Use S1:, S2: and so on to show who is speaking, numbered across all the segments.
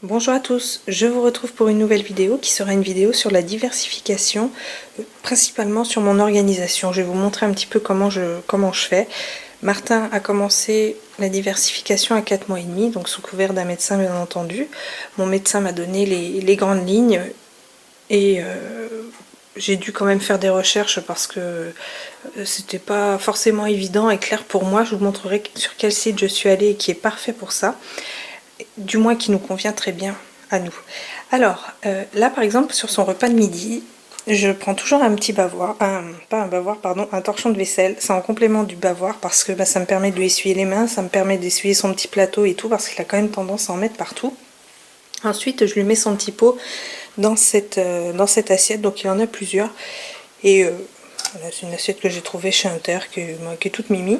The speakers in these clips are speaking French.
S1: Bonjour à tous, je vous retrouve pour une nouvelle vidéo qui sera une vidéo sur la diversification, principalement sur mon organisation. Je vais vous montrer un petit peu comment je fais. Martin a commencé la diversification à 4 mois et demi, donc sous couvert d'un médecin bien entendu. Mon médecin m'a donné les grandes lignes et j'ai dû quand même faire des recherches parce que c'était pas forcément évident et clair pour moi. Je vous montrerai sur quel site je suis allée et qui est parfait pour ça. Du moins qui nous convient très bien à nous. Alors, là par exemple, sur son repas de midi, je prends toujours un petit bavoir, pas un bavoir, pardon, un torchon de vaisselle. C'est en complément du bavoir parce que ça me permet de lui essuyer les mains, ça me permet d'essuyer son petit plateau et tout, parce qu'il a quand même tendance à en mettre partout. Ensuite, je lui mets son petit pot dans cette assiette, donc il y en a plusieurs. Et voilà, c'est une assiette que j'ai trouvée chez Inter, qui est toute mimi.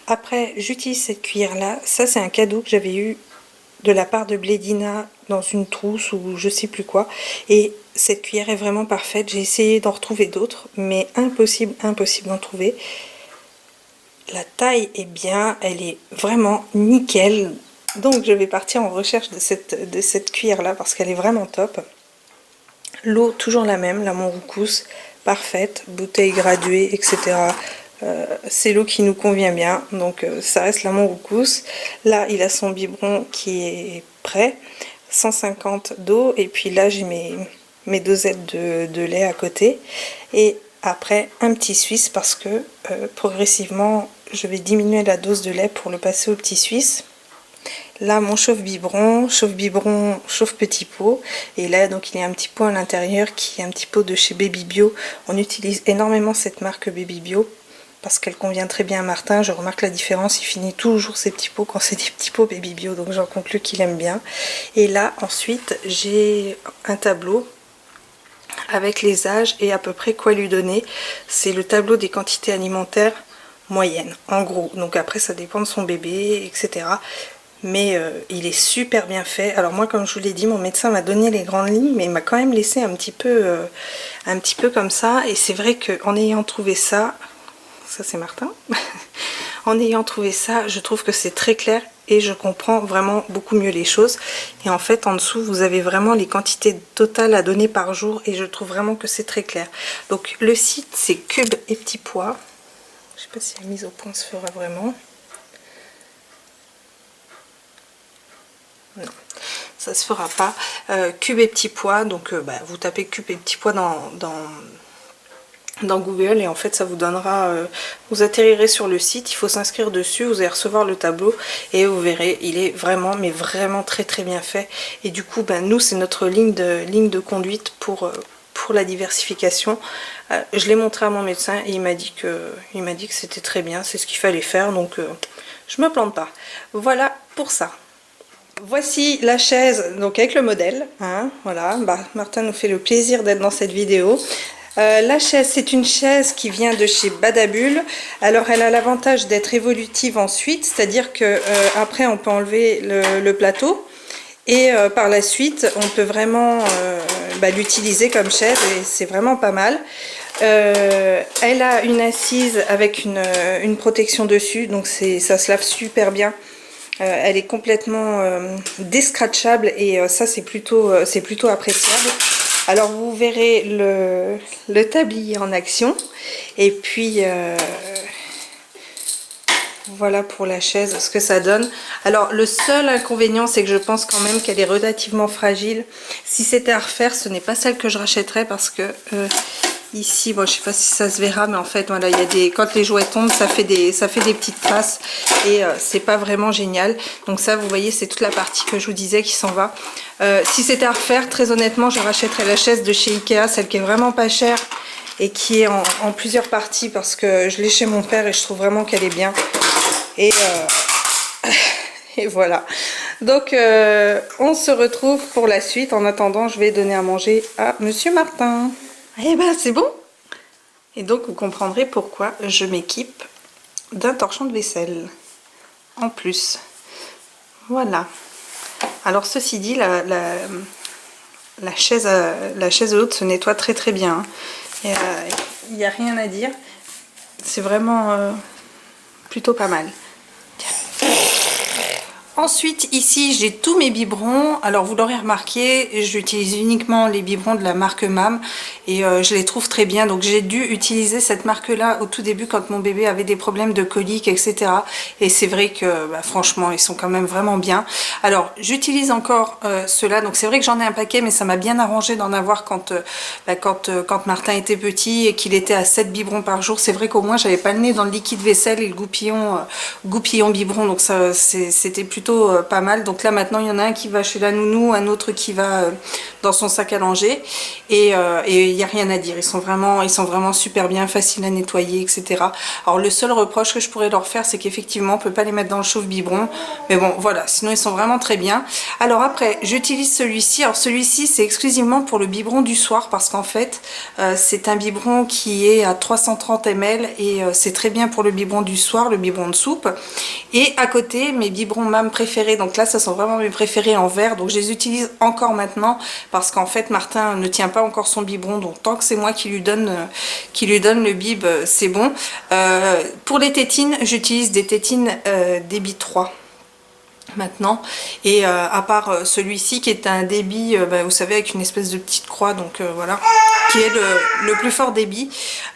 S1: Après, j'utilise cette cuillère-là. Ça, c'est un cadeau que j'avais eu de la part de Blédina dans une trousse ou je sais plus quoi, et cette cuillère est vraiment parfaite. J'ai essayé d'en retrouver d'autres, mais impossible d'en trouver. La taille est bien, elle est vraiment nickel, donc je vais partir en recherche de cette cuillère là parce qu'elle est vraiment top. L'eau toujours la même, la Monroucous, parfaite, bouteille graduée, etc. C'est l'eau qui nous convient bien, donc ça reste la Monroucous. Là il a son biberon qui est prêt, 150 d'eau, et puis là j'ai mes dosettes de lait à côté, et après un petit suisse parce que progressivement je vais diminuer la dose de lait pour le passer au petit suisse. Là mon chauffe-biberon, chauffe-petit pot, et là donc il y a un petit pot à l'intérieur qui est un petit pot de chez Baby Bio. On utilise énormément cette marque Baby Bio parce qu'elle convient très bien à Martin. Je remarque la différence, il finit toujours ses petits pots quand c'est des petits pots Baby Bio, donc j'en conclus qu'il aime bien. Et là ensuite j'ai un tableau avec les âges et à peu près quoi lui donner. C'est le tableau des quantités alimentaires moyennes en gros, donc après ça dépend de son bébé, etc. Mais il est super bien fait. Alors moi, comme je vous l'ai dit, mon médecin m'a donné les grandes lignes, mais il m'a quand même laissé un petit peu comme ça. Et c'est vrai qu'en ayant trouvé ça, ça c'est Martin, en ayant trouvé ça, je trouve que c'est très clair et je comprends vraiment beaucoup mieux les choses. Et en fait, en dessous, vous avez vraiment les quantités totales à donner par jour et je trouve vraiment que c'est très clair. Donc le site, c'est Cube et Petits Pois. Je sais pas si la mise au point se fera vraiment. Non, ça se fera pas. Cube et Petits Pois, donc vous tapez Cube et Petits Pois dans Google et en fait ça vous donnera, vous atterrirez sur le site, il faut s'inscrire dessus, vous allez recevoir le tableau et vous verrez, il est vraiment, mais vraiment très très bien fait. Et du coup, nous c'est notre ligne de conduite pour la diversification. Je l'ai montré à mon médecin et il m'a dit que c'était très bien, c'est ce qu'il fallait faire, donc je me plante pas. Voilà pour ça. Voici la chaise, donc avec le modèle, hein, voilà, Martin nous fait le plaisir d'être dans cette vidéo. La chaise, c'est une chaise qui vient de chez Badabul. Alors elle a l'avantage d'être évolutive ensuite, c'est-à-dire que après on peut enlever le plateau et par la suite on peut vraiment l'utiliser comme chaise et c'est vraiment pas mal. Elle a une assise avec une protection dessus, donc ça se lave super bien. Elle est complètement descratchable et ça c'est plutôt appréciable. Alors vous verrez le tablier en action et puis voilà pour la chaise ce que ça donne. Alors le seul inconvénient c'est que je pense quand même qu'elle est relativement fragile. Si c'était à refaire, ce n'est pas celle que je rachèterais parce que ici, bon, je sais pas si ça se verra, mais en fait, voilà, il y a quand les jouets tombent, ça fait des petites traces et c'est pas vraiment génial. Donc ça, vous voyez, c'est toute la partie que je vous disais qui s'en va. Si c'était à refaire, très honnêtement, je rachèterais la chaise de chez Ikea, celle qui est vraiment pas chère et qui est en plusieurs parties parce que je l'ai chez mon père et je trouve vraiment qu'elle est bien. Et et voilà. Donc, on se retrouve pour la suite. En attendant, je vais donner à manger à Monsieur Martin. Eh ben c'est bon. Et donc vous comprendrez pourquoi je m'équipe d'un torchon de vaisselle en plus. Voilà. Alors ceci dit, la chaise haute se nettoie très très bien. Il n'y a rien à dire. C'est vraiment plutôt pas mal. Ensuite, ici, j'ai tous mes biberons. Alors, vous l'aurez remarqué, j'utilise uniquement les biberons de la marque MAM et je les trouve très bien. Donc, j'ai dû utiliser cette marque-là au tout début quand mon bébé avait des problèmes de coliques, etc. Et c'est vrai que, bah, franchement, ils sont quand même vraiment bien. Alors, j'utilise encore ceux-là. Donc, c'est vrai que j'en ai un paquet, mais ça m'a bien arrangé d'en avoir quand Martin était petit et qu'il était à 7 biberons par jour. C'est vrai qu'au moins, j'avais pas le nez dans le liquide vaisselle et le goupillon biberon. Donc, ça, c'était plutôt pas mal. Donc là maintenant il y en a un qui va chez la nounou, un autre qui va dans son sac à langer et il n'y a rien à dire, ils sont vraiment super bien, faciles à nettoyer, etc. Alors le seul reproche que je pourrais leur faire, c'est qu'effectivement on peut pas les mettre dans le chauffe-biberon, mais bon voilà, sinon ils sont vraiment très bien. Alors après j'utilise celui-ci. Alors celui-ci c'est exclusivement pour le biberon du soir parce qu'en fait c'est un biberon qui est à 330 ml et c'est très bien pour le biberon du soir, le biberon de soupe. Et à côté mes biberons MAM préférés, donc là ça sont vraiment mes préférés en verre, donc je les utilise encore maintenant parce qu'en fait Martin ne tient pas encore son biberon, donc tant que c'est moi qui lui donne le bib, c'est bon. Pour les tétines, j'utilise des tétines débit 3 maintenant, et à part celui-ci qui est un débit, vous savez, avec une espèce de petite croix, donc voilà, qui est le plus fort débit.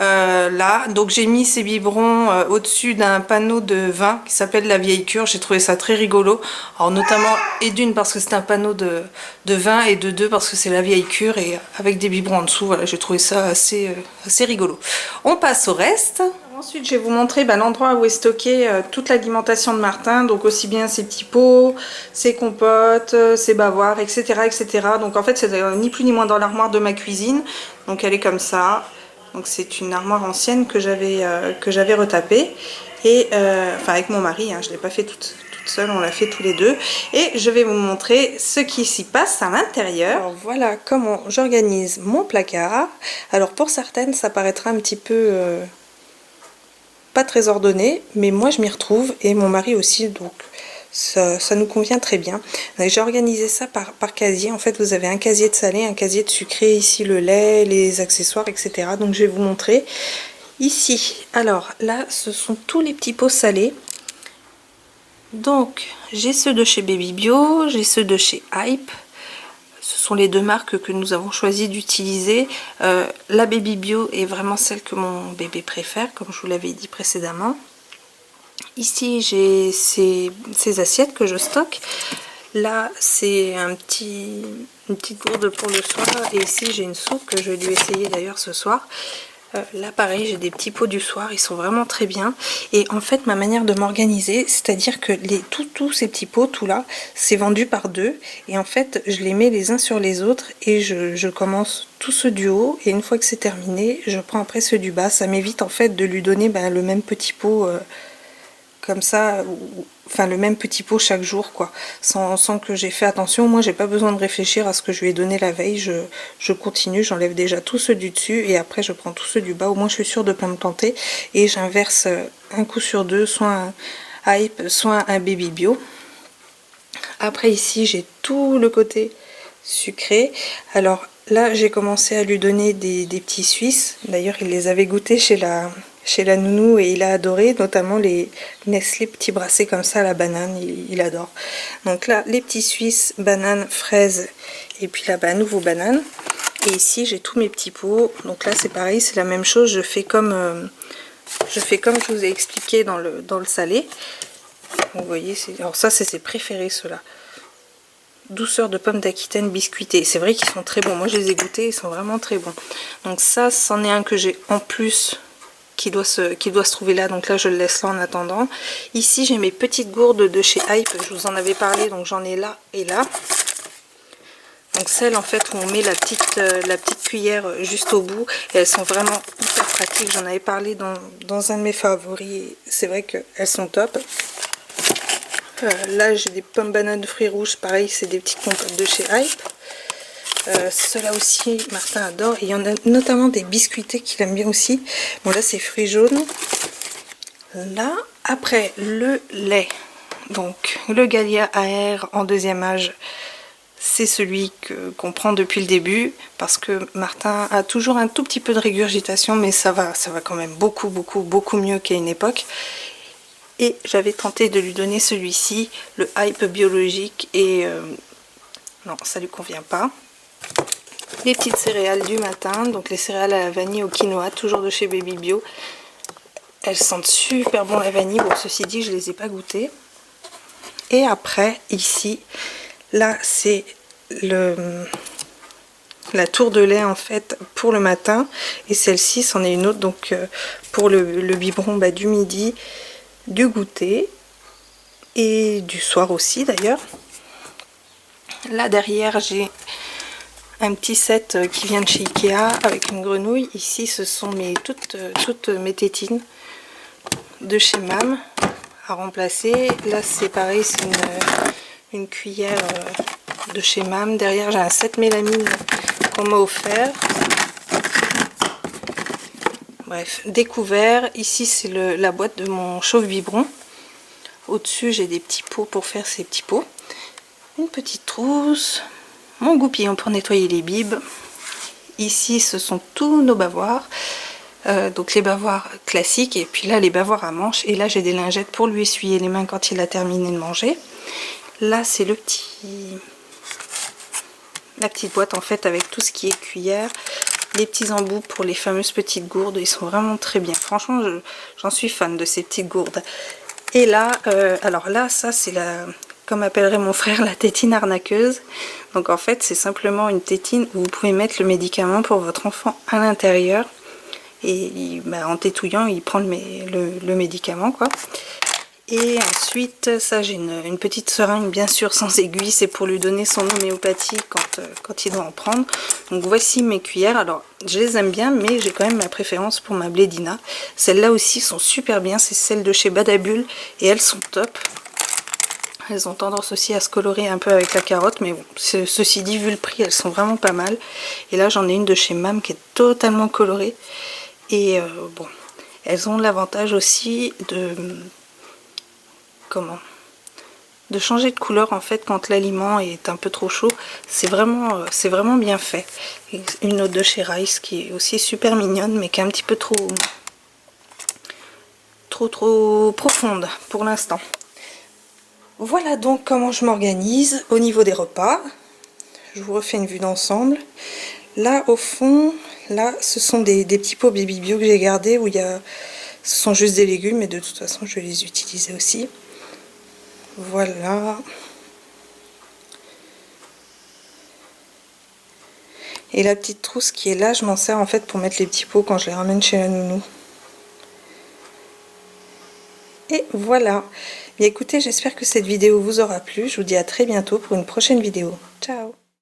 S1: Là, donc j'ai mis ces biberons au-dessus d'un panneau de vin qui s'appelle La Vieille Cure. J'ai trouvé ça très rigolo, alors notamment, et d'une parce que c'est un panneau de vin, et de deux parce que c'est La Vieille Cure, et avec des biberons en dessous. Voilà, j'ai trouvé ça assez rigolo. On passe au reste. Ensuite, je vais vous montrer l'endroit où est stocké toute l'alimentation de Martin, donc aussi bien ses petits pots, ses compotes, ses bavoirs, etc., etc. Donc en fait, c'est ni plus ni moins dans l'armoire de ma cuisine. Donc elle est comme ça. Donc c'est une armoire ancienne que j'avais retapée, et enfin avec mon mari, hein, je ne l'ai pas fait toute seule, on l'a fait tous les deux. Et je vais vous montrer ce qui s'y passe à l'intérieur. Alors voilà comment j'organise mon placard. Alors pour certaines, ça paraîtra un petit peu pas très ordonné, mais moi je m'y retrouve et mon mari aussi, donc ça nous convient très bien. J'ai organisé ça par casier. En fait, vous avez un casier de salé, un casier de sucré, ici le lait, les accessoires, etc. Donc je vais vous montrer ici. Alors là, ce sont tous les petits pots salés. Donc j'ai ceux de chez Baby Bio, j'ai ceux de chez Hype. Ce sont les deux marques que nous avons choisi d'utiliser. La Baby Bio est vraiment celle que mon bébé préfère, comme je vous l'avais dit précédemment. Ici, j'ai ces assiettes que je stocke. Là, c'est une petite gourde pour le soir. Et ici, j'ai une soupe que je vais lui essayer d'ailleurs ce soir. Là pareil, j'ai des petits pots du soir, ils sont vraiment très bien. Et en fait ma manière de m'organiser, c'est à dire que tous ces petits pots, tout là, c'est vendu par deux. Et en fait je les mets les uns sur les autres et je commence tous ceux du haut. Et une fois que c'est terminé, je prends après ceux du bas. Ça m'évite en fait de lui donner le même petit pot comme ça, enfin le même petit pot chaque jour, quoi, sans que j'ai fait attention. Moi j'ai pas besoin de réfléchir à ce que je lui ai donné la veille, je continue, j'enlève déjà tous ceux du dessus et après je prends tous ceux du bas, au moins je suis sûre de pas me planter, et j'inverse un coup sur deux, soit un Hype, soit un Baby Bio. Après ici j'ai tout le côté sucré. Alors là j'ai commencé à lui donner des petits Suisses, d'ailleurs il les avait goûtés chez la nounou et il a adoré, notamment les Nestlé petits brassés comme ça à la banane, il adore. Donc là les petits Suisses, banane, fraise, et puis là nouveau banane. Et ici j'ai tous mes petits pots, donc là c'est pareil, c'est la même chose, je fais comme je vous ai expliqué dans le salé. Vous voyez, alors ça c'est ses préférés, ceux-là. Douceur de pommes d'Aquitaine biscuitées. C'est vrai qu'ils sont très bons. Moi je les ai goûtés, ils sont vraiment très bons. Donc ça, c'en est un que j'ai en plus qui doit se trouver là. Donc là je le laisse là en attendant. Ici j'ai mes petites gourdes de chez Hype. Je vous en avais parlé, donc j'en ai là et là. Donc celles en fait où on met la petite cuillère juste au bout. Et elles sont vraiment hyper pratiques. J'en avais parlé dans un de mes favoris. C'est vrai qu'elles sont top. Là j'ai des pommes bananes de fruits rouges, pareil c'est des petites compotes de chez Hype. Ceux-là aussi Martin adore, et il y en a notamment des biscuités qu'il aime bien aussi. Bon là c'est fruits jaunes. Là après le lait, donc le Gallia AR en deuxième âge, c'est celui qu'on prend depuis le début parce que Martin a toujours un tout petit peu de régurgitation, mais ça va quand même beaucoup mieux qu'à une époque. Et j'avais tenté de lui donner celui-ci, le Hype biologique, et non, ça lui convient pas. Les petites céréales du matin, donc les céréales à la vanille au quinoa, toujours de chez Baby Bio. Elles sentent super bon la vanille, bon ceci dit je les ai pas goûtées. Et après ici, là c'est la tour de lait en fait pour le matin, et celle-ci c'en est une autre donc pour le biberon du midi, du goûter et du soir aussi d'ailleurs. Là derrière j'ai un petit set qui vient de chez Ikea avec une grenouille. Ici ce sont toutes mes tétines de chez Mam à remplacer. Là c'est pareil, c'est une cuillère de chez Mam. Derrière j'ai un set mélamine qu'on m'a offert. Bref, découvert. Ici c'est la boîte de mon chauffe biberon. Au-dessus j'ai des petits pots pour faire ces petits pots. Une petite trousse. Mon goupillon pour nettoyer les bibes. Ici ce sont tous nos bavoirs. Donc les bavoirs classiques, et puis là les bavoirs à manches, et là j'ai des lingettes pour lui essuyer les mains quand il a terminé de manger. Là c'est la petite boîte en fait avec tout ce qui est cuillère, les petits embouts pour les fameuses petites gourdes, ils sont vraiment très bien, franchement j'en suis fan de ces petites gourdes. Et là, alors là ça c'est comme appellerait mon frère, la tétine arnaqueuse. Donc en fait c'est simplement une tétine où vous pouvez mettre le médicament pour votre enfant à l'intérieur. Et en tétouillant, il prend le médicament, quoi. Et ensuite, ça, j'ai une petite seringue, bien sûr, sans aiguille. C'est pour lui donner son homéopathie quand il doit en prendre. Donc voici mes cuillères. Alors, je les aime bien, mais j'ai quand même ma préférence pour ma Blédina. Celles-là aussi sont super bien. C'est celles de chez Badabul et elles sont top. Elles ont tendance aussi à se colorer un peu avec la carotte, mais bon, ceci dit, vu le prix, elles sont vraiment pas mal. Et là, j'en ai une de chez Mam qui est totalement colorée. Et bon, elles ont l'avantage aussi de changer de couleur en fait quand l'aliment est un peu trop chaud. C'est vraiment bien fait. Et une autre de chez Rice qui est aussi super mignonne, mais qui est un petit peu trop profonde pour l'instant. Voilà donc comment je m'organise au niveau des repas. Je vous refais une vue d'ensemble. Là au fond, là ce sont des petits pots Baby Bio que j'ai gardés où ce sont juste des légumes, mais de toute façon je vais les utiliser aussi. Voilà. Et la petite trousse qui est là, je m'en sers en fait pour mettre les petits pots quand je les ramène chez la nounou. Et voilà. Bien écoutez, j'espère que cette vidéo vous aura plu. Je vous dis à très bientôt pour une prochaine vidéo. Ciao!